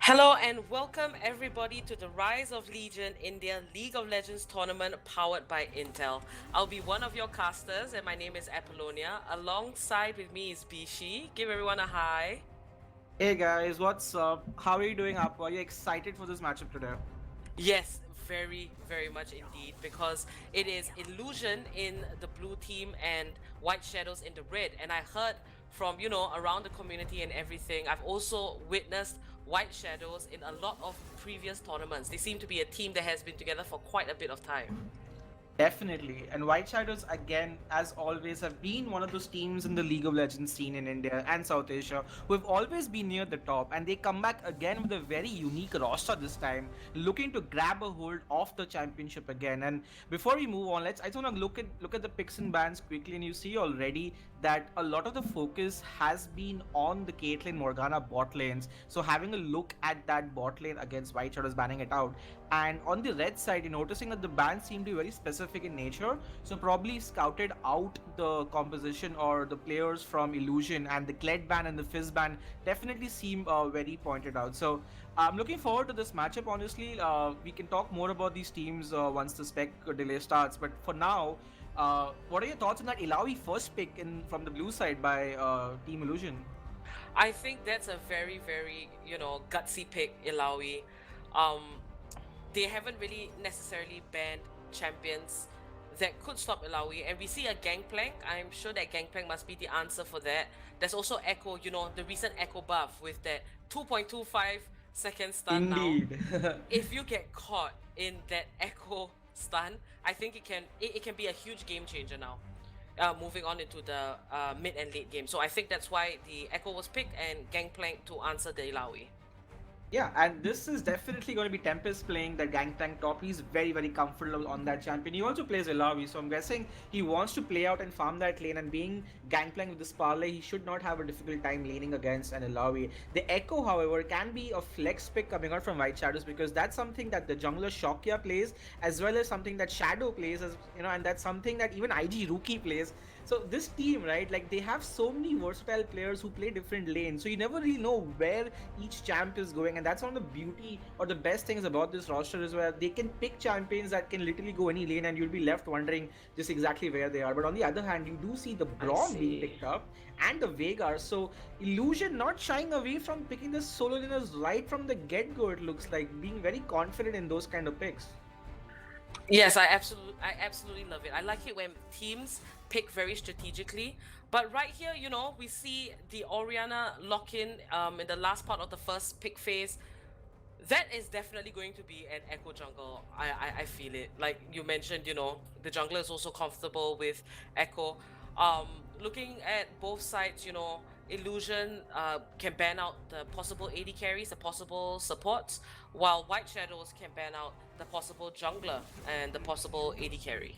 Hello and welcome everybody to the Rise of Legion India League of Legends tournament powered by Intel. I'll be one of your casters and my name is Apollonia. Alongside with me is Bishi. Give everyone a hi. Hey guys, what's up? How are you doing up? Are you excited for this matchup today? Yes, very, very much indeed, because it is Illusion in the blue team and White Shadows in the red. And I heard from, around the community and everything, I've also witnessed White Shadows in a lot of previous tournaments. They seem to be a team that has been together for quite a bit of time. Definitely. And White Shadows, again, as always, have been one of those teams in the League of Legends scene in India and South Asia who have always been near the top. And they come back again with a very unique roster this time, looking to grab a hold of the championship again. And before we move on, I just want to look at the picks and bans quickly. And you see already that a lot of the focus has been on the Caitlyn Morgana bot lanes. So having a look at that bot lane against White Shadows, banning it out. And on the red side, you're noticing that the bans seem to be very specific in nature. So probably scouted out the composition or the players from Illusion, and the Kled ban and the Fizz ban definitely seem very pointed out. So I'm looking forward to this matchup. Honestly, we can talk more about these teams once the spec delay starts. But for now, what are your thoughts on that Ilawi first pick in from the blue side by Team Illusion? I think that's a very, very, gutsy pick, Ilawi. Um, they haven't really necessarily banned champions that could stop Ilawi, and we see a Gangplank. I'm sure that Gangplank must be the answer for that. There's also Echo, the recent Echo buff with that 2.25-second stun now. Indeed. If you get caught in that Echo stun, I think it can be a huge game changer now. Moving on into the mid and late game. So I think that's why the Echo was picked and Gangplank to answer the Ilawi. Yeah, and this is definitely going to be Tempest playing that Gangplank top. He's very, very comfortable on that champion. He also plays Ilavi, so I'm guessing he wants to play out and farm that lane. And being Gangplank with this parlay, he should not have a difficult time laning against an Ilavi. The Echo, however, can be a flex pick coming out from White Shadows because that's something that the jungler Shokya plays, as well as something that Shadow plays, as you know, and that's something that even IG Rookie plays. So this team, right, like they have so many versatile players who play different lanes, so you never really know where each champ is going, and that's one of the beauty or the best things about this roster is where they can pick champions that can literally go any lane, and you'll be left wondering just exactly where they are. But on the other hand, you do see the I Braum being see. picked up and the Veigar, so Illusion not shying away from picking the solo laners right from the get-go. It looks like being very confident in those kind of picks. Yes, I absolutely love it. I like it when teams pick very strategically. But right here, we see the Orianna lock-in in the last part of the first pick phase. That is definitely going to be an Echo jungle. I feel it. Like you mentioned, the jungler is also comfortable with Echo. Looking at both sides, Illusion can ban out the possible AD carries, the possible supports, while White Shadows can ban out the possible jungler and the possible AD carry.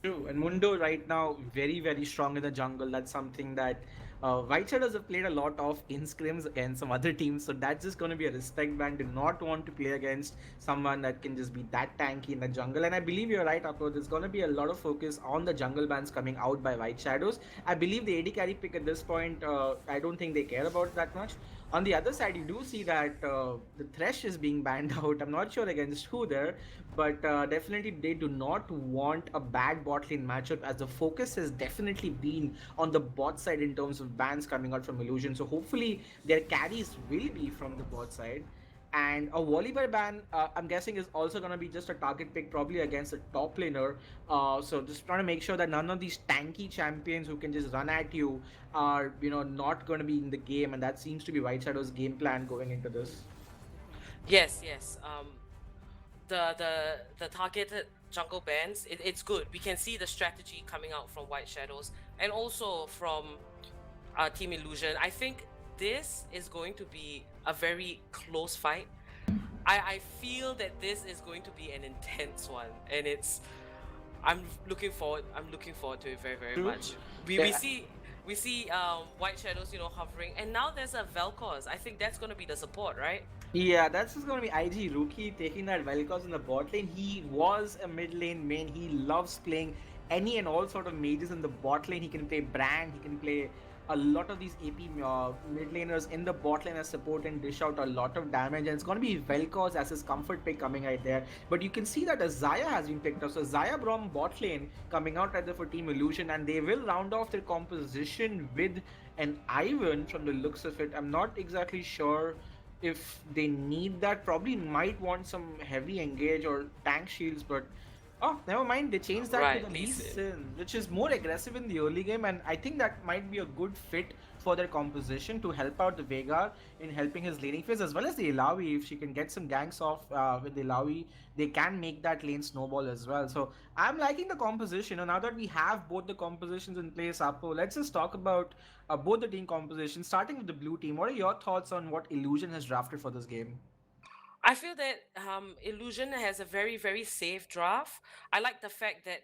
True, and Mundo right now very very strong in the jungle. That's something that White Shadows have played a lot of in scrims against some other teams, so that's just going to be a respect ban. Do not want to play against someone that can just be that tanky in the jungle. And I believe you're right, Upload. There's going to be a lot of focus on the jungle bans coming out by White Shadows. I believe the AD carry pick at this point, I don't think they care about that much. On the other side, you do see that the Thresh is being banned out. I'm not sure against who there, but definitely they do not want a bad bot lane matchup, as the focus has definitely been on the bot side in terms of bans coming out from Illusion. So hopefully their carries will be from the bot side. And a Volibear ban, I'm guessing, is also going to be just a target pick, probably against a top laner. So just trying to make sure that none of these tanky champions who can just run at you are, not going to be in the game. And that seems to be White Shadow's game plan going into this. Yes, yes. The targeted jungle bans, it's good. We can see the strategy coming out from White Shadows and also from Team Illusion. I think this is going to be a very close fight. I feel that this is going to be an intense one, and I'm looking forward to it very, very True. much. We see White Shadows, hovering, and now there's a Vel'Koz. I think that's going to be the support, right? Yeah, that's just going to be IG Rookie taking that Vel'Koz in the bot lane. He was a mid lane main. He loves playing any and all sort of mages in the bot lane. He can play Brand, he can play a lot of these AP mid laners in the bot lane as support and dish out a lot of damage. And it's going to be Vel'Koz as his comfort pick coming right there. But you can see that a Xayah has been picked up. So Xayah Brom bot lane coming out right there for Team Illusion, and they will round off their composition with an Ivan from the looks of it. I'm not exactly sure if they need that. Probably might want some heavy engage or tank shields, but oh, never mind. They changed that to Right, the Lee Lee Sin. Sin, which is more aggressive in the early game, and I think that might be a good fit for their composition to help out the Veigar in helping his laning phase as well as the Ilawi. If she can get some ganks off with the Ilawi, they can make that lane snowball as well. So I'm liking the composition. And now that we have both the compositions in place, Apo, let's just talk about both the team compositions. Starting with the blue team, what are your thoughts on what Illusion has drafted for this game? I feel that Illusion has a very, very safe draft. I like the fact that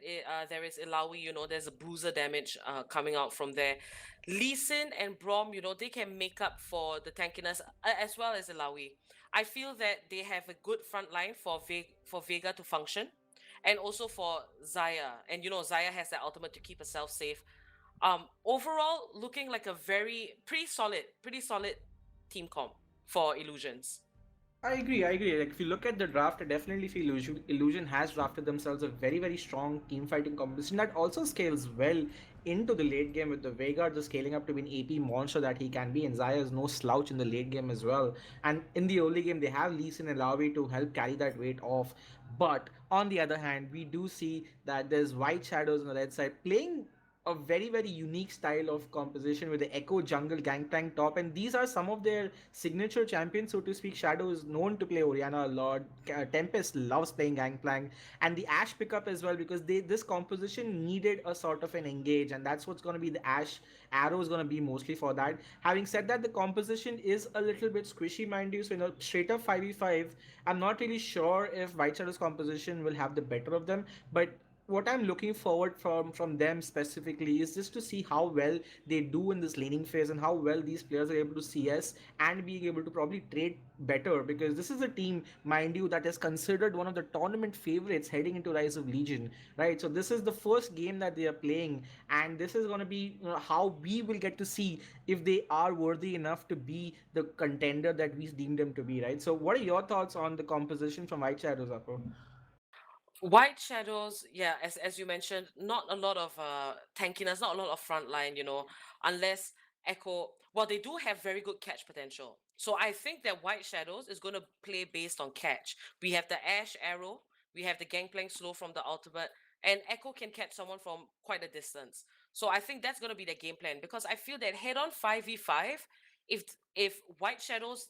there is Ilawi, there's a bruiser damage coming out from there. Lee Sin and Brom, they can make up for the tankiness as well as Ilawi. I feel that they have a good front line for Vega to function, and also for Zaya. And Zaya has that ultimate to keep herself safe. Overall, looking like a pretty solid team comp for Illusions. I agree. I agree. Like if you look at the draft, I definitely feel Illusion has drafted themselves a very very strong team fighting composition that also scales well into the late game with the Veigar just scaling up to be an AP monster that he can be, and Zaya is no slouch in the late game as well. And in the early game, they have Lee Sin and Lavi to help carry that weight off. But on the other hand, we do see that there's White Shadows on the red side playing a very very unique style of composition with the Echo Jungle Gangplank top, and these are some of their signature champions, so to speak. Shadow is known to play Orianna a lot. Tempest loves playing Gangplank, and the Ash pickup as well, because this composition needed a sort of an engage, and that's what's going to be the Ash arrow is going to be mostly for that. Having said that, the composition is a little bit squishy, mind you. So straight up 5v5, I'm not really sure if White Shadow's composition will have the better of them, but what I'm looking forward from them specifically is just to see how well they do in this laning phase and how well these players are able to CS and being able to probably trade better, because this is a team, mind you, that is considered one of the tournament favorites heading into Rise of Legion, right? So this is the first game that they are playing, and this is going to be how we will get to see if they are worthy enough to be the contender that we deem them to be, right? So what are your thoughts on the composition from White Shadows, Apple? White Shadows, yeah, as you mentioned, not a lot of tankiness, not a lot of front line, unless Echo. Well, they do have very good catch potential. So I think that White Shadows is going to play based on catch. We have the Ash Arrow, we have the Gangplank Slow from the ultimate, and Echo can catch someone from quite a distance. So I think that's going to be the game plan, because I feel that head on 5v5, if White Shadows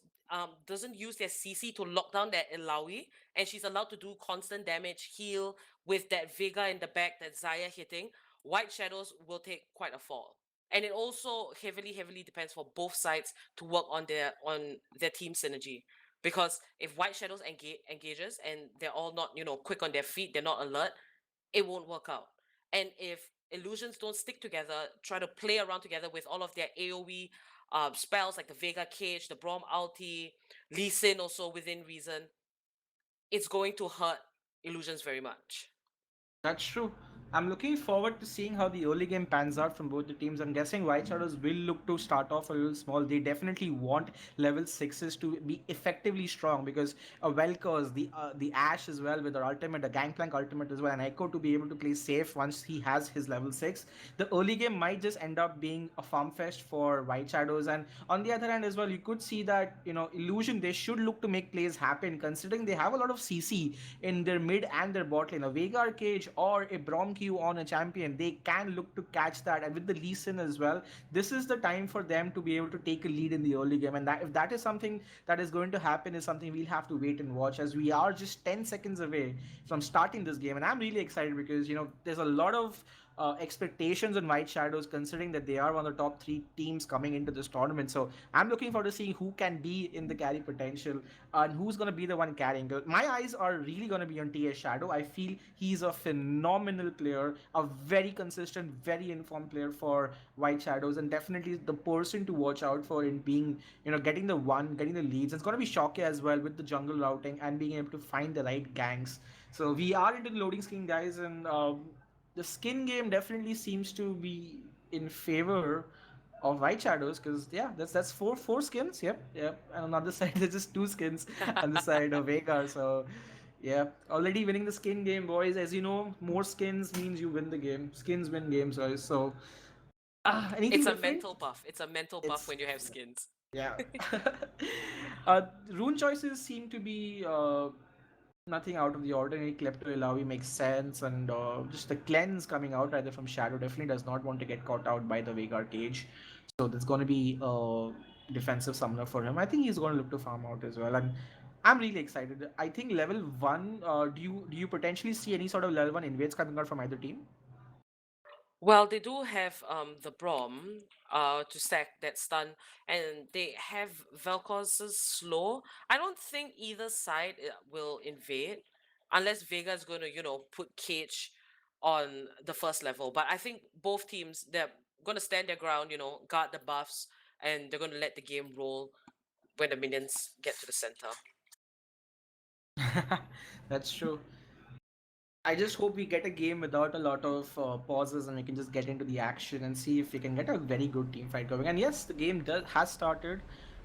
doesn't use their CC to lock down that Ilawi, and she's allowed to do constant damage, heal with that Vega in the back that Zaya hitting, White Shadows will take quite a fall. And it also heavily depends for both sides to work on their team synergy. Because if White Shadows engages and they're all not, quick on their feet, they're not alert, it won't work out. And if illusions don't stick together, try to play around together with all of their AoE spells like the Vega Cage, the Brom Ulti, Lee Sin also within reason, it's going to hurt illusions very much. That's true. I'm looking forward to seeing how the early game pans out from both the teams. I'm guessing White Shadows will look to start off a little small. They definitely want level sixes to be effectively strong, because a Vel'Koz, the Ash as well with their ultimate, the Gangplank ultimate as well, and Echo to be able to play safe once he has his level six. The early game might just end up being a farm fest for White Shadows. And on the other hand as well, you could see that Illusion, they should look to make plays happen, considering they have a lot of CC in their mid and their bot lane. A Veigar Cage or a Brom Q on a champion, they can look to catch that. And with the Lee Sin as well, this is the time for them to be able to take a lead in the early game. And that, if that is something that is going to happen, is something we'll have to wait and watch, as we are just 10 seconds away from starting this game. And I'm really excited because there's a lot of expectations on White Shadows, considering that they are one of the top three teams coming into this tournament. So I'm looking forward to seeing who can be in the carry potential and who's going to be the one carrying. My eyes are really going to be on TS Shadow. I feel he's a phenomenal player, a very consistent, very informed player for White Shadows, and definitely the person to watch out for in being, getting the one, getting the leads. It's going to be Shockey as well with the jungle routing and being able to find the right ganks. So we are into the loading screen, guys, and the skin game definitely seems to be in favor of White Shadows, because yeah, that's four skins. Yep, yep. And on the other side, there's just two skins on the side of Veigar. So yeah, already winning the skin game, boys. As you know, more skins means you win the game. Skins win games, guys. So anything It's a different? mental buff. It's a mental buff It's when you have skins. yeah. Rune choices seem to be nothing out of the ordinary. Klepto Ilawi makes sense, and just the cleanse coming out either from Shadow definitely does not want to get caught out by the Veigar cage. So there's going to be a defensive summoner for him. I think he's going to look to farm out as well, and I'm really excited. I think level one. Do you potentially see any sort of level one invades coming out from either team? Well, they do have the Brom to stack that stun, and they have Vel'Koz's slow. I don't think either side will invade unless Vega's going to, put Cage on the first level. But I think both teams, they're going to stand their ground, guard the buffs, and they're going to let the game roll when the minions get to the center. That's true. I just hope we get a game without a lot of pauses and we can just get into the action and see if we can get a very good team fight going. And yes, the game has started.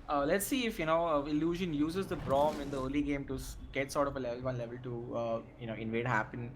Let's see if Illusion uses the Braum in the early game to get sort of a level one, level two, invade happen.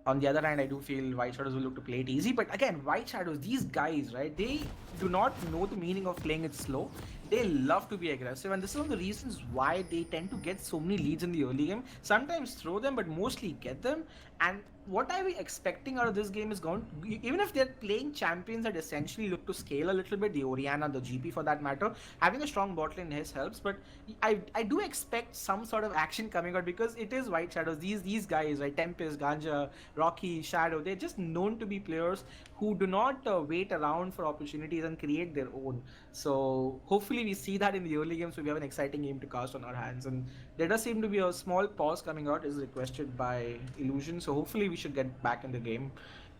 On the other hand, I do feel White Shadows will look to play it easy. But again, White Shadows, these guys, right? They do not know the meaning of playing it slow. They love to be aggressive, and this is one of the reasons why they tend to get so many leads in the early game. Sometimes throw them, but mostly get them. And what are we expecting out of this game is going even if they're playing champions that essentially look to scale a little bit, the Orianna, the GP for that matter, having a strong bot lane his helps. But I do expect some sort of action coming out because it is White Shadows. These guys, right? Tempest, Ganja, Rocky, Shadow, they're just known to be players who do not wait around for opportunities and create their own. So hopefully we see that in the early games, so we have an exciting game to cast on our hands. And there does seem to be a small pause coming out, is requested by Illusion. So hopefully we should get back in the game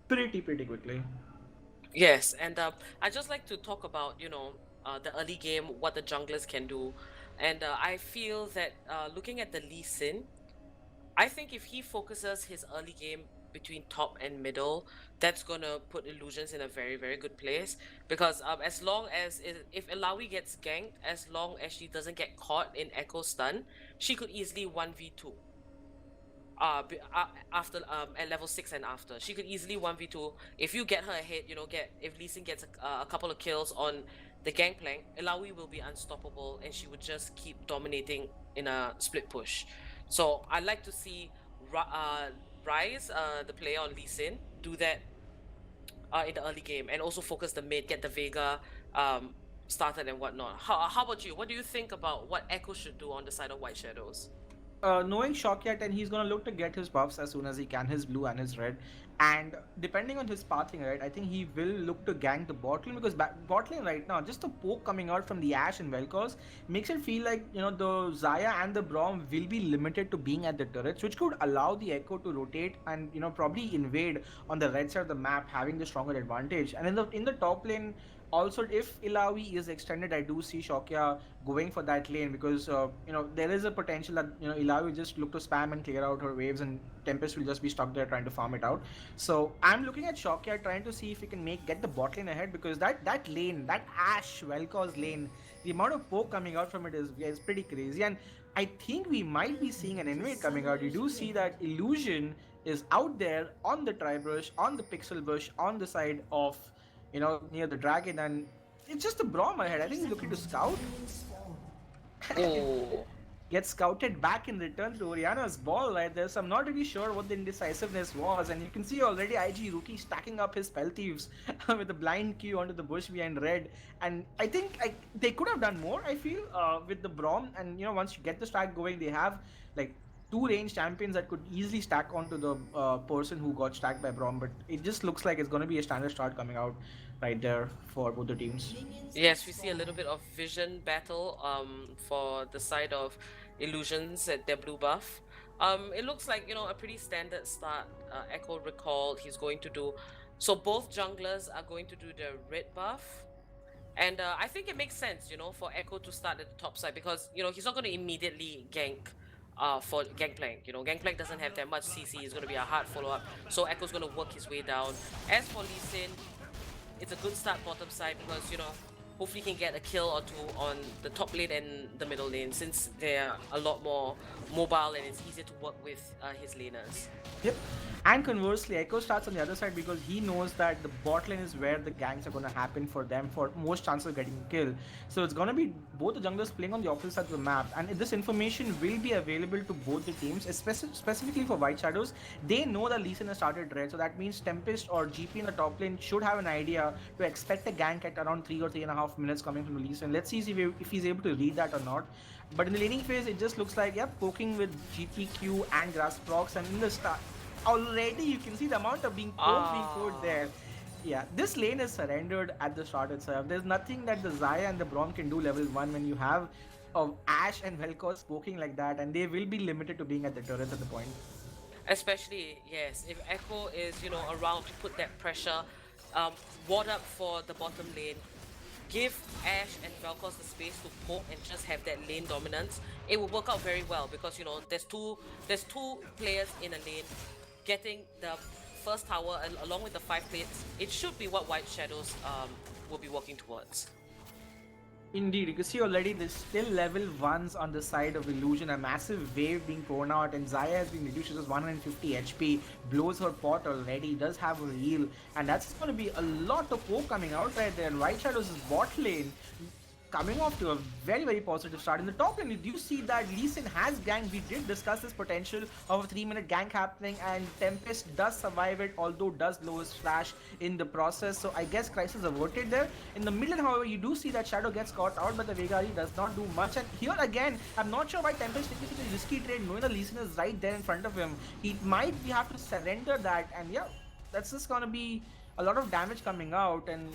pretty quickly. Yes, and I just like to talk about, the early game, what the junglers can do. And I feel that looking at the Lee Sin, I think if he focuses his early game between top and middle, that's gonna put Illusions in a very, very good place. Because as long as if Ilawi gets ganked, as long as she doesn't get caught in Echo Stun, she could easily 1v2 after at level 6 and after. She could easily 1v2 if you get her ahead, get if Lee Sin gets a couple of kills on the gangplank. Ilawi will be unstoppable and she would just keep dominating in a split push. So I like to see Rise, the player on Lee Sin, do that in the early game and also focus the mid, get the Vega started and whatnot. How about you? What do you think about what Echo should do on the side of White Shadows? Knowing Shockya, and he's gonna look to get his buffs as soon as he can, his blue and his red. And depending on his pathing, right, I think he will look to gank the bot lane because bot lane right now, just the poke coming out from the Ashe and Vel'Koz makes it feel like the Xayah and the Braum will be limited to being at the turrets, which could allow the Echo to rotate and probably invade on the right side of the map, having the stronger advantage. And in the top lane, also if Ilawi is extended, I do see Shokya going for that lane because there is a potential that Ilawi will just look to spam and clear out her waves and Tempest will just be stuck there trying to farm it out. So I'm looking at Shokya trying to see if he can get the bot lane ahead because that lane, that Ashe Vel'Koz lane, the amount of poke coming out from it is pretty crazy. And I think we might be seeing an invade coming out. You do see that Illusion is out there on the Tribrush, on the Pixel Bush, on the side of near the dragon, and it's just a Braum ahead. I think he's looking to scout. Oh. Gets scouted back in return to Orianna's ball right there. So I'm not really sure what the indecisiveness was. And you can see already IG Rookie stacking up his spell thieves with the blind Q onto the bush behind red. And I think they could have done more, I feel, with the Braum. And once you get the stack going, they have like two range champions that could easily stack onto the person who got stacked by Braum. But it just looks like it's going to be a standard start coming out right there for both the teams. Yes, we see a little bit of vision battle for the side of Illusions at their blue buff. It looks like a pretty standard start. Echo recalled he's going to do. So both junglers are going to do the red buff. And I think it makes sense, for Echo to start at the top side because, he's not going to immediately gank for Gangplank. Gangplank doesn't have that much CC. It's going to be a hard follow-up. So Echo's going to work his way down. As for Lee Sin, it's a good start bottom side because, hopefully can get a kill or two on the top lane and the middle lane, since they're a lot more mobile and it's easier to work with his laners. Yep. And conversely, Echo starts on the other side because he knows that the bot lane is where the ganks are going to happen for them for most chances of getting killed. So it's going to be both the junglers playing on the opposite side of the map. And this information will be available to both the teams, specifically for White Shadows. They know that Lee Sin has started red. So that means Tempest or GP in the top lane should have an idea to expect a gank at around 3 or 3.5 minutes coming from Lee Sin. Let's see if he's able to read that or not. But in the laning phase, it just looks like, yeah, poking with GPQ and grass procs, and in the start, already you can see the amount of being poured there. Yeah, this lane is surrendered at the start itself. There's nothing that the Zaya and the Braum can do level 1 when you have Ashe and Vel'Koz poking like that, and they will be limited to being at the turrets at the point. Especially, yes, if Echo is, around to put that pressure, ward up for the bottom lane, give Ashe and Vel'Koz the space to poke and just have that lane dominance, it will work out very well because, there's two players in a lane. Getting the first tower along with the 5 plates, it should be what White Shadows will be working towards. Indeed, you can see already there's still level 1s on the side of Illusion, a massive wave being thrown out, and Zaya has been reduced to just 150 HP, blows her pot already, does have a heal, and that's going to be a lot of poke coming out right there. And White Shadows' bot lane coming off to a very, very positive start. In the top lane, do you see that Lee Sin has gank? We did discuss this potential of a 3-minute gank happening, and Tempest does survive it, although does lose Flash in the process. So I guess crisis averted there. In the middle, however, you do see that Shadow gets caught out, but the Vegari does not do much. And here again, I'm not sure why Tempest taking such a risky trade, knowing that Lee Sin is right there in front of him. He might have to surrender that, and yeah, that's just gonna be a lot of damage coming out. And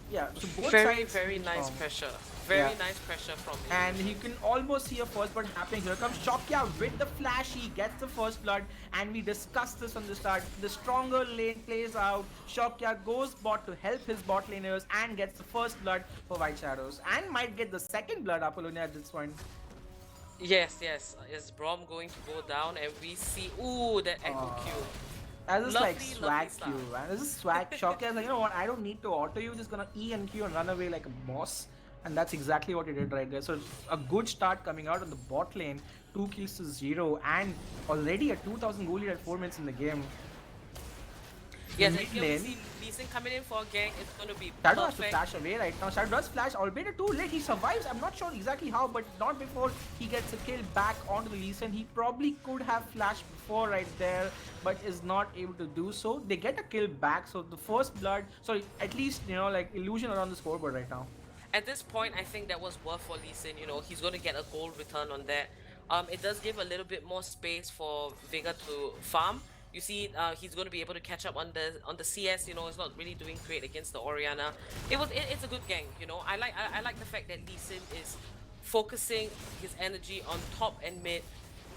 yeah, so both sides very nice pressure. Nice pressure from him. And you can almost see a first blood happening. Here comes Shokya with the flash. He gets the first blood, and we discussed this on the start. The stronger lane plays out. Shokya goes bot to help his bot laners and gets the first blood for White Shadows, and might get the second blood, Apollonia, at this point. Yes. Is Braum going to go down? And we see, that Echo Q. That's just like swag Q, man. This is swag. Shokya is like, you know what, I don't need to auto you, just gonna E and Q and run away like a boss. And that's exactly what he did right there. So a good start coming out on the bot lane. 2 kills to 0, and already a 2000 goal lead at 4 minutes in the game. Yes, and here we see Lee Sin coming in for a gank. It's going to be Shadow perfect. has to flash away right now. Shadow does flash, albeit too late. He survives. I'm not sure exactly how, but not before he gets a kill back onto the Lee Sin. He probably could have flashed before right there, but is not able to do so. They get a kill back, so the first blood, sorry, at least, like illusion around the scoreboard right now. At this point, I think that was worth for Lee Sin. He's going to get a gold return on that. It does give a little bit more space for Vega to farm. You see, he's going to be able to catch up on the CS. He's not really doing great against the Orianna. It's a good gang. I like the fact that Lee Sin is focusing his energy on top and mid.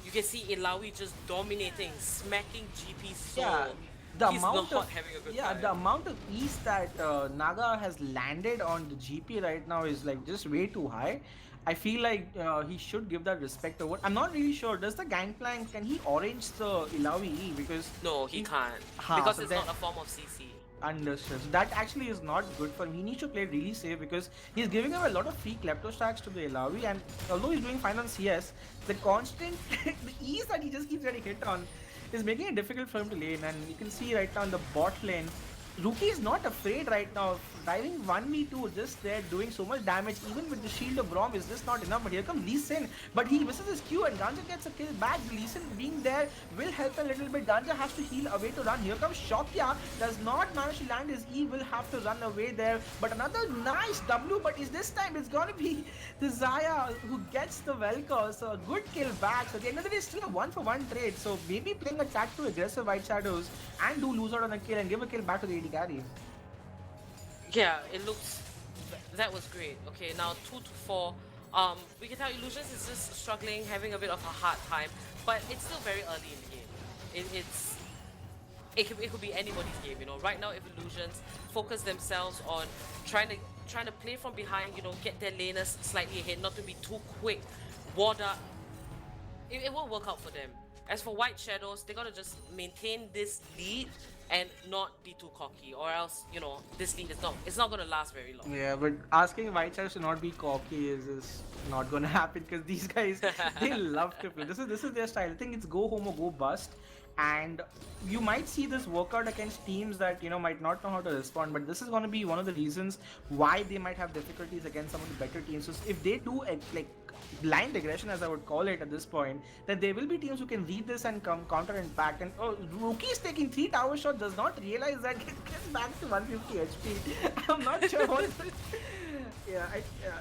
You can see Illaoi just dominating, smacking GP's soul. Yeah. He's not having a good time. The amount of ease that Naga has landed on the GP right now is like just way too high. I feel like he should give that respect over. I'm not really sure. Does the Gangplank, can he orange the Illaoi E? Because no, he can't. Because so it's not a form of CC. Understood. So that actually is not good for him. He needs to play really safe because he's giving him a lot of free klepto stacks to the Illaoi, and although he's doing fine on CS, the constant the ease that he just keeps getting hit on is making it difficult for him to lane. And you can see right now in the bot lane, Rookie is not afraid right now. Driving 1v2 just there, doing so much damage, even with the shield of Braum is just not enough. But here comes Lee Sin, but he misses his Q, and Ganja gets a kill back. Lee Sin being there will help a little bit. Ganja has to heal away to run. Here comes Shokya, does not manage to land his E, will have to run away there. But another nice W, but is this time it's gonna be the Zaya who gets the Vel'Koz. So a good kill back. So at the end of the day, still a 1-for-1 trade. So maybe playing a tag to aggressive White Shadows and do lose out on a kill and give a kill back to the AD carry. Yeah, it looks. That was great. Okay, now 2-4. We can tell Illusions is just struggling, having a bit of a hard time, but it's still very early in the game. It could be anybody's game, Right now, if Illusions focus themselves on trying to play from behind, get their laners slightly ahead, not to be too quick, ward up, it won't work out for them. As for White Shadows, they gotta just maintain this lead and not be too cocky, or else this lead is not gonna last very long. Yeah, but asking White Shadows to not be cocky is not gonna happen because these guys they love to play. This is their style. I think it's go home or go bust, and you might see this work out against teams that might not know how to respond. But this is gonna be one of the reasons why they might have difficulties against some of the better teams. So if they do like blind aggression, as I would call it at this point, then there will be teams who can read this and counter impact. And rookies taking 3 tower shot does not realize that it gets back to 150 HP. I'm not sure what. Yeah,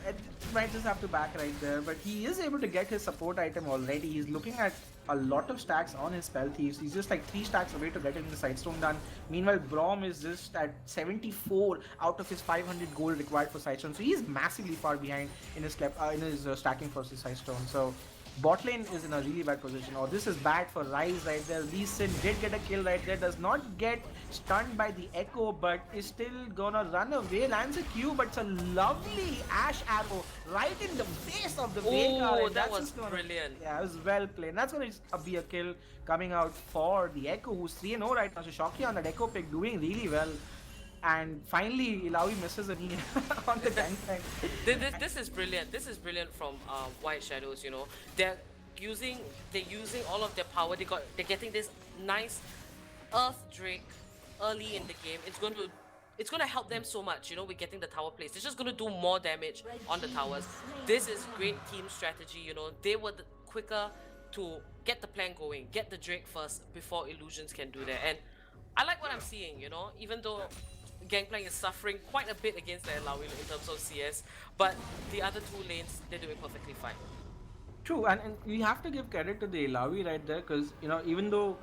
it might just have to back right there, but he is able to get his support item already. He's looking at a lot of stacks on his spell thieves. He's just like 3 stacks away to getting the sidestone done. Meanwhile, Brom is just at 74 out of his 500 gold required for sidestone, so he's massively far behind in his stacking for his sidestone. So bot lane is in a really bad position. Oh, this is bad for Ryze right there. Lee Sin did get a kill right there. Does not get stunned by the Echo, but is still gonna run away. Lands a Q, but it's a lovely Ash arrow right in the face of the Veigar. Oh, that was brilliant. Yeah, it was well played. That's gonna be a kill coming out for the Echo, who's 3-0 right now. So Shocky on that Echo pick doing really well. And finally, Ilawi misses a knee on the tank. This is brilliant. This is brilliant from White Shadows. They're using all of their power. They're getting this nice Earth Drake early in the game. It's gonna help them so much. With getting the tower placed. It's just gonna do more damage on the towers. This is great team strategy. They were quicker to get the plan going, get the Drake first before Illusions can do that. And I like what I'm seeing. Even though Gangplank is suffering quite a bit against the Ilawi in terms of CS, but the other 2 lanes, they're doing perfectly fine. True, and we have to give credit to the Ilawi right there, because even though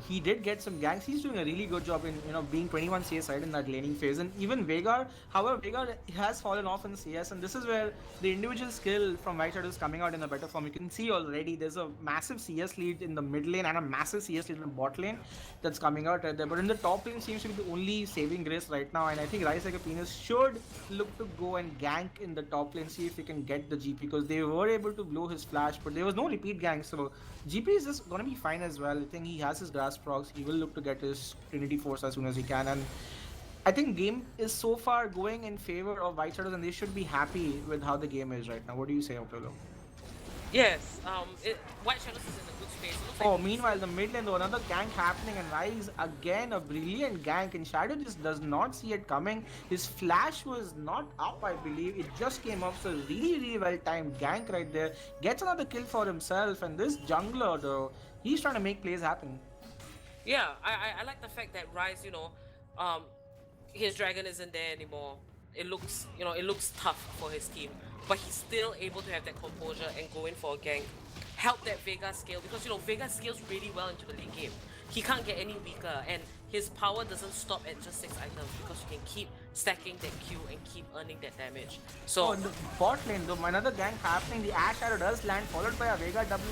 he did get some ganks, he's doing a really good job in being 21 CS side in that laning phase. And even Veigar, however, Veigar has fallen off in CS, and this is where the individual skill from White Shadow is coming out in a better form. You can see already there's a massive CS lead in the mid lane and a massive CS lead in the bot lane that's coming out right there. But in the top lane seems to be the only saving grace right now, and I think Ryze like a Penis should look to go and gank in the top lane, see if he can get the GP, because they were able to blow his flash, but there was no repeat gank, so GP is just gonna be fine as well. I think he has his grass procs. He will look to get his Trinity Force as soon as he can, and I think game is so far going in favor of White Shadows, and they should be happy with how the game is right now. What do you say, Apollo? Yes, White Shadows is in a good space. Meanwhile, the mid lane, though, another gank happening, and Ryze again a brilliant gank, and Shadow just does not see it coming. His flash was not up, I believe. It just came up, so really, really well timed gank right there. Gets another kill for himself, and this jungler, though, he's trying to make plays happen. Yeah, I like the fact that Ryze, his dragon isn't there anymore. It looks tough for his team, but he's still able to have that composure and go in for a gank. Help that Veigar scale, because Veigar scales really well into the late game. He can't get any weaker, and his power doesn't stop at just 6 items, because you can keep stacking that Q and keep earning that damage. So in the bot lane, though, another gank happening. The Ash Arrow does land, followed by a Veigar W,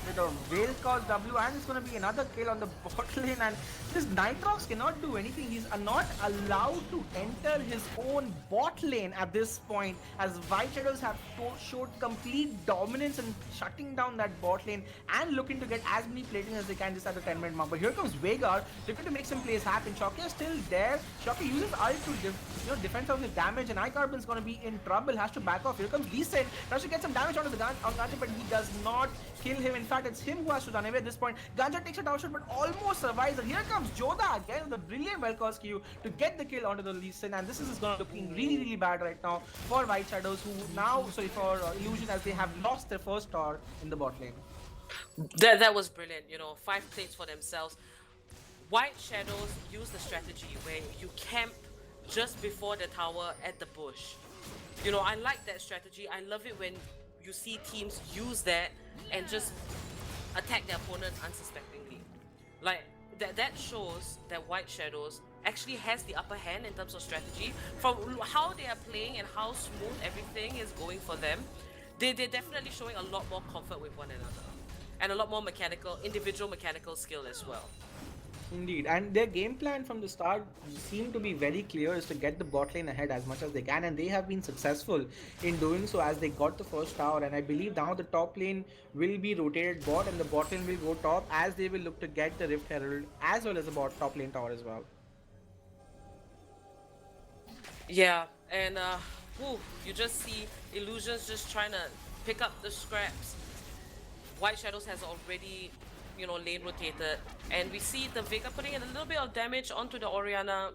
with a Veil Cause W, and it's going to be another kill on the bot lane. And this Nitrox cannot do anything. He's not allowed to enter his own bot lane at this point, as White Shadows have showed complete dominance in shutting down that bot lane and looking to get as many plating as they can just at the 10-minute mark. But here comes Veigar, looking to make some plays happen. Shocky is still there. Shocky uses ult to defend some of his damage, and iCarbon's going to be in trouble, has to back off. Here comes Lee Sin, tries to get some damage onto the Ganja, but he does not kill him. In fact, it's him who has to run away at this point. Ganja takes a down shot, but almost survives. And here comes Joda again with a brilliant well-caused Q to get the kill onto the Lee Sin, and this is going to looking really, really bad right now for White Shadows, who now, for Illusion, as they have lost their first tower in the bot lane. That was brilliant. 5 plates for themselves. White Shadows use the strategy where you camp just before the tower at the bush. I like that strategy. I love it when you see teams use that and just attack their opponent unsuspectingly. Like that shows that White Shadows actually has the upper hand in terms of strategy. From how they are playing and how smooth everything is going for them, they're definitely showing a lot more comfort with one another, and a lot more individual mechanical skill as well. Indeed, and their game plan from the start seemed to be very clear is to get the bot lane ahead as much as they can, and they have been successful in doing so as they got the first tower. And I believe now the top lane will be rotated bot, and the bot lane will go top as they will look to get the Rift Herald as well as the bot top lane tower as well. Yeah, and you just see Illusions just trying to pick up the scraps. White Shadows has already, lane rotated, and we see the Vega putting in a little bit of damage onto the Orianna.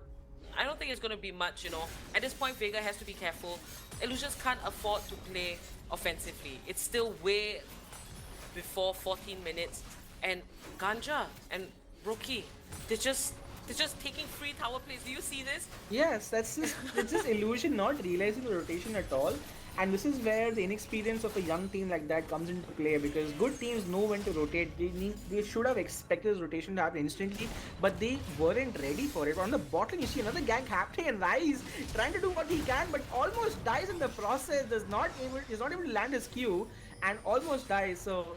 I don't think it's going to be much. At this point, Vega has to be careful. Illusions can't afford to play offensively. It's still way before 14 minutes, and Ganja and Roki, they're just taking free tower plays. Do you see this? Yes, it's just illusion not realizing the rotation at all. And this is where the inexperience of a young team like that comes into play, because good teams know when to rotate. They should have expected this rotation to happen instantly, but they weren't ready for it. On the bottom, you see another gank happening, and Rise trying to do what he can, but almost dies in the process. Is not able to land his Q, and almost dies. So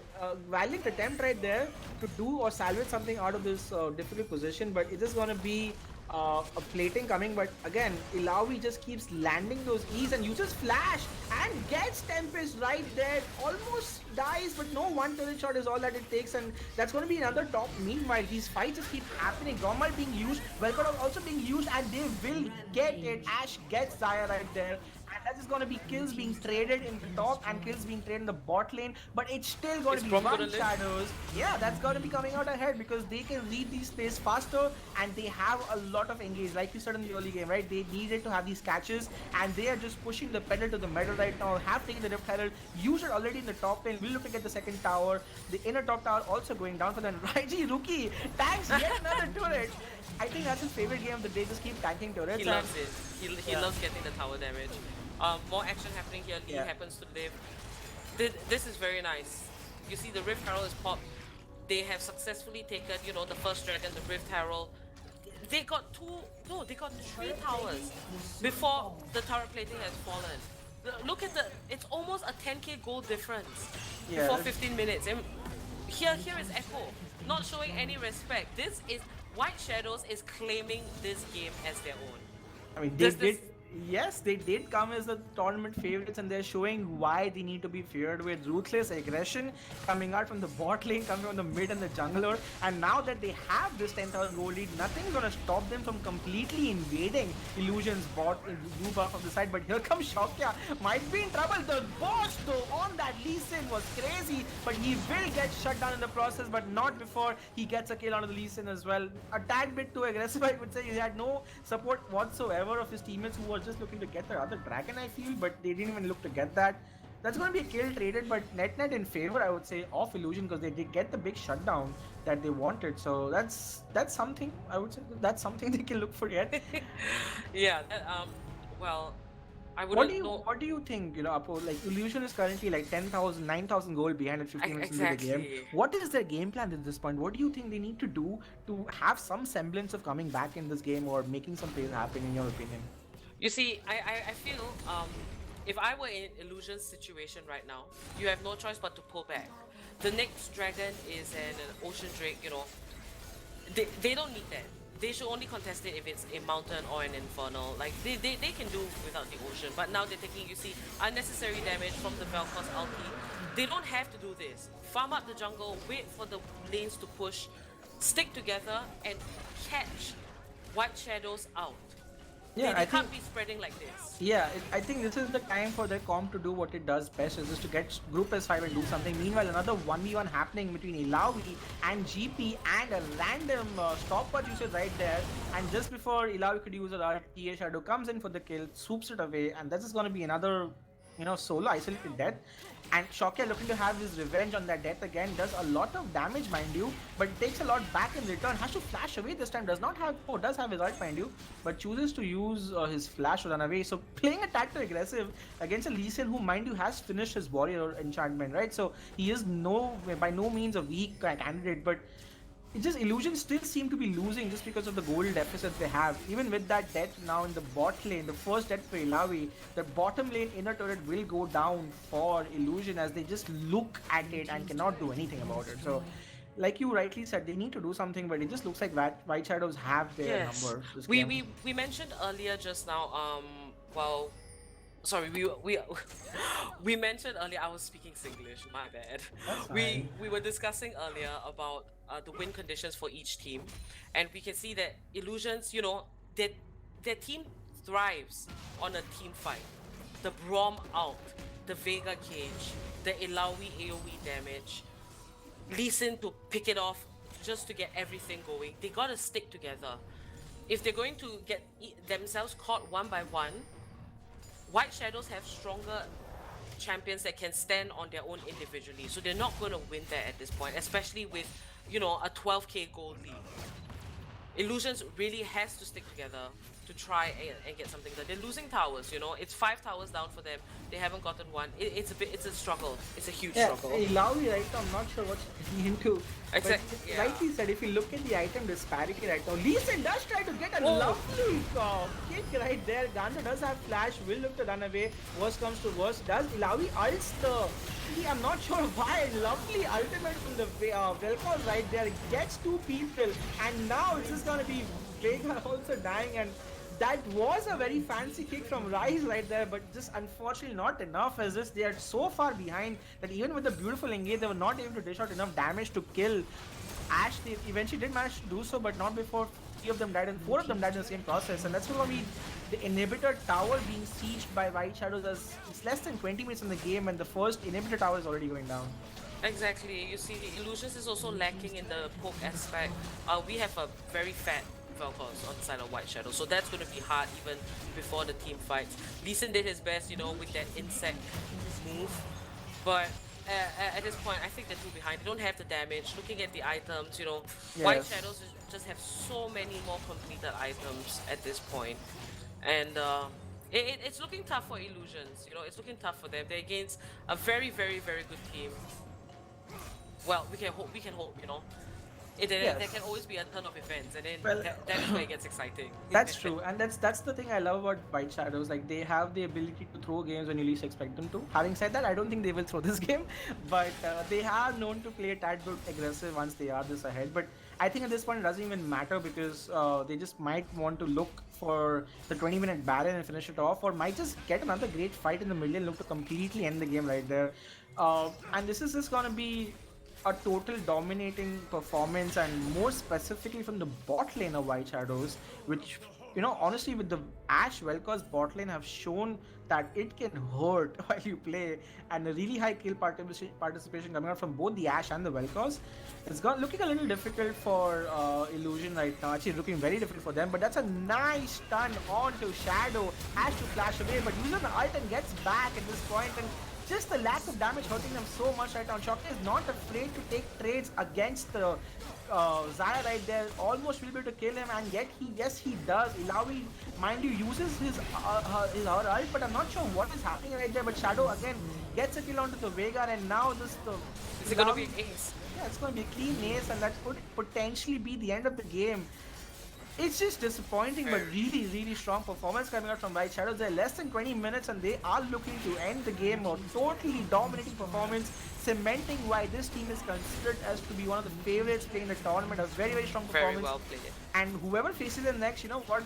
valiant attempt right there to do or salvage something out of this difficult position, but it is gonna be a plating coming. But again, Ilawi just keeps landing those E's and uses flash and gets Tempest right there. Almost dies, but no, one turret shot is all that it takes, and that's going to be another top. Meanwhile, these fights just keep happening. Gormal being used, Velcro also being used, and they will get it. Ash gets Zaya right there. And that is going to be kills being traded in the top and kills being traded in the bot lane, but it's still going to be one Shadows. Yeah, that's going to be coming out ahead because they can read these plays faster and they have a lot of engage. Like you said in the early game, right? They needed to have these catches and they are just pushing the pedal to the metal right now. Have taken the Rift Herald, used it already in the top lane. Will look to get the second tower. The inner top tower also going down for them. Raiji Rookie tanks yet another turret. I think that's his favorite game of the day. Just keep tanking turrets. He loves it. He loves getting the tower damage. More action happening here. Lee happens to live. This is very nice. You see the Rift Herald is popped. They have successfully taken, the first dragon, the Rift Herald. They got they got 3 towers before the turret plating has fallen. Look at it's almost a 10k gold difference before 15 minutes. And here is Echo, not showing any respect. This is White Shadows is claiming this game as their own. I mean, yes, they did come as the tournament favorites, and they're showing why they need to be feared with ruthless aggression coming out from the bot lane, coming from the mid and the jungler. And now that they have this 10,000 gold lead, nothing's gonna stop them from completely invading Illusion's bot in blue buff of the side. But here comes Shokya, might be in trouble. The boss though on that Lee Sin was crazy, but he will get shut down in the process, but not before he gets a kill on the Lee Sin as well. A tad bit too aggressive, I would say. He had no support whatsoever of his teammates who were just looking to get the other dragon, I feel, but they didn't even look to get that. That's going to be a kill traded, but net in favor, I would say, of Illusion, because they did get the big shutdown that they wanted. So that's something, I would say, that's something they can look for yet. Yeah, well, I wouldn't know. What do you think, Apo, like Illusion is currently like 10,000, 9,000 gold behind at 15 minutes into the game. What is their game plan at this point? What do you think they need to do to have some semblance of coming back in this game or making some plays happen, in your opinion? You see, I feel if I were in Illusion's situation right now, you have no choice but to pull back. The next dragon is an Ocean Drake, They don't need that. They should only contest it if it's a mountain or an infernal. Like, they can do without the ocean. But now they're taking, you see, unnecessary damage from the Vel'Koz ulti. They don't have to do this. Farm up the jungle, wait for the lanes to push, stick together, and catch White Shadows out. Yeah, they can't be spreading like this. Yeah, I think this is the time for their comp to do what it does best, is just to get group S5 and do something. Meanwhile, another 1v1 happening between Ilawi and GP, and a random stopwatch usage right there. And just before Ilawi could use a TA Shadow comes in for the kill, swoops it away, and this is going to be another solo isolated death. And Shokya looking to have his revenge on that death again, does a lot of damage, mind you, but takes a lot back in return. Has to flash away this time, does have his ult, mind you, but chooses to use his flash to run away. So playing a tad too aggressive against a Lee Sin who, mind you, has finished his warrior enchantment, right? So he is by no means a weak candidate, but it's just Illusion still seem to be losing just because of the gold deficit they have. Even with that death now in the bot lane, the first death for Ilawi, the bottom lane inner turret will go down for Illusion as they just look at it and cannot do anything about it. So like you rightly said, they need to do something, but it just looks like White Shadows have their Yes. number this We game. we we mentioned earlier just now, well, sorry, we we mentioned earlier, I was speaking Singlish, my bad. That's fine. We were discussing earlier about the win conditions for each team, and we can see that Illusions, their team thrives on a team fight. The Braum out, the Vega cage, the Ilawi AoE damage, Lee Sin to pick it off just to get everything going. They gotta stick together. If they're going to get themselves caught one by one, White Shadows have stronger champions that can stand on their own individually. So they're not going to win there at this point, especially with, a 12k gold lead. Illusions really has to stick together to try and get something done. They're losing towers, it's 5 towers down for them. They haven't gotten one. It's a struggle. It's a huge Yeah, struggle. Ilawi right now, I'm not sure what she's getting into. But Yeah. rightly said, if you look at the item disparity right now, Lee Sin does try to get a Oh. lovely kick right there. Ganda does have flash, will look to run away. Worst comes to worst. Does Ilawi ults the... I'm not sure why. Lovely ultimate from the Velcos right there. Gets two people. And now it's just going to be Vega also dying, and that was a very fancy kick from Rise right there, but just unfortunately not enough, as this they are so far behind that even with the beautiful engage, they were not able to dish out enough damage to kill Ash. They eventually did manage to do so, but not before three of them died and four of them died in the same process. And that's going to be the inhibitor tower being sieged by White Shadows, as it's less than 20 minutes in the game and the first inhibitor tower is already going down. Exactly. You see, Illusions is also lacking in the poke aspect. We have a very fat Velcos on the side of White Shadow, so that's going to be hard even before the team fights. Lee Sin did his best, with that insect move, but at this point, I think they're too behind. They don't have the damage. Looking at the items, White Yes. Shadows just have so many more completed items at this point, and it's looking tough for Illusions. It's looking tough for them. They're against a very, very, very good team. Well, we can hope. We can hope. There Yes. can always be a ton of events, and then Well, that is where it gets exciting. that's true, and that's the thing I love about White Shadows. Like, they have the ability to throw games when you least expect them to. Having said that, I don't think they will throw this game, but they are known to play a tad bit aggressive once they are this ahead. But I think at this point it doesn't even matter, because they just might want to look for the 20-minute Baron and finish it off, or might just get another great fight in the middle and look to completely end the game right there. And this is just gonna be a total dominating performance, and more specifically from the bot lane of White Shadows, which, honestly, with the Ash Vel'Koz bot lane have shown that it can hurt while you play, and a really high kill participation coming out from both the Ash and the Vel'Koz. It's looking a little difficult for Illusion right now. Actually, looking very difficult for them, but that's a nice stun onto Shadow. Ash to flash away, but uses the ult and gets back at this point, and just the lack of damage hurting them so much right now. Shocker is not afraid to take trades against the Zaya right there. Almost will be able to kill him, and yet he does. Ilawi, mind you, uses his ult, but I'm not sure what is happening right there. But Shadow again gets a kill onto the Veigar, and now this the Is it gonna be an ace? yeah, it's going to be a clean ace, and that could potentially be the end of the game. It's just disappointing, but really, really strong performance coming out from White Shadows. They're less than 20 minutes and they are looking to end the game. A totally dominating performance, cementing why this team is considered as to be one of the favorites playing the tournament. A very, very strong Very performance. well played. And whoever faces them next, you know what?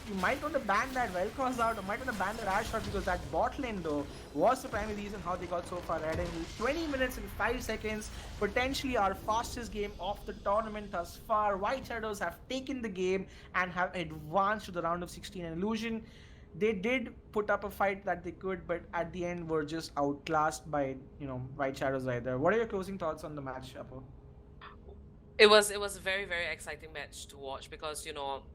You might want to ban that Vel'Koz out, or might want to ban that Ash out, because that bot lane though was the primary reason how they got so far ahead. In 20 minutes and 5 seconds, potentially our fastest game of the tournament thus far. White Shadows have taken the game and have advanced to the round of 16. And Illusion, they did put up a fight that they could, but at the end were just outclassed by White Shadows right there. What are your closing thoughts on the match, Apo? It was a very, very exciting match to watch because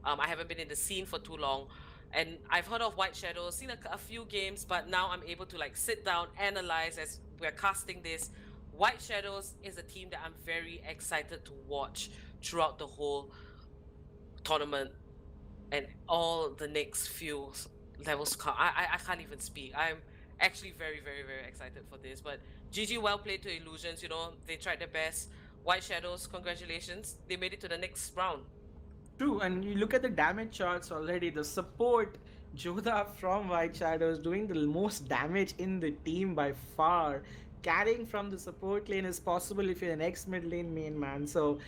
I haven't been in the scene for too long, and I've heard of White Shadows, seen a few games, but now I'm able to sit down, analyze as we're casting this. White Shadows is a team that I'm very excited to watch throughout the whole tournament and all the next few levels to come. I can't even speak. I'm actually very, very, very excited for this. But GG, well played to Illusions. They tried their best. White Shadows, congratulations. They made it to the next round. True, and you look at the damage charts already, the support, Joda from White Shadows doing the most damage in the team by far. carrying from the support lane is possible if you're an ex mid lane main man. So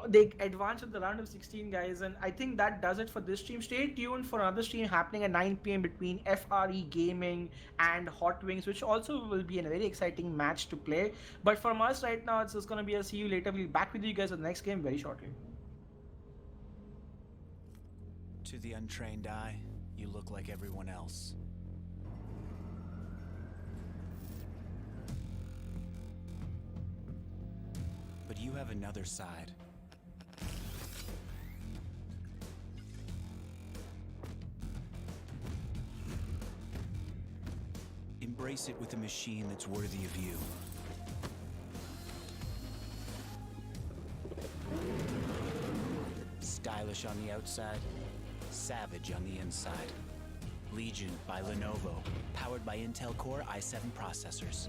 they advance to the round of 16, guys, and I think that does it for this stream. Stay tuned for another stream happening at 9 p.m. between FRE Gaming and Hot Wings, which also will be a very exciting match to play. But from us right now, it's just gonna be a see you later. We'll be back with you guys with the next game very shortly. To the untrained eye, you look like everyone else. But you have another side. Embrace it with a machine that's worthy of you. Stylish on the outside, savage on the inside. Legion by Lenovo, powered by Intel Core i7 processors.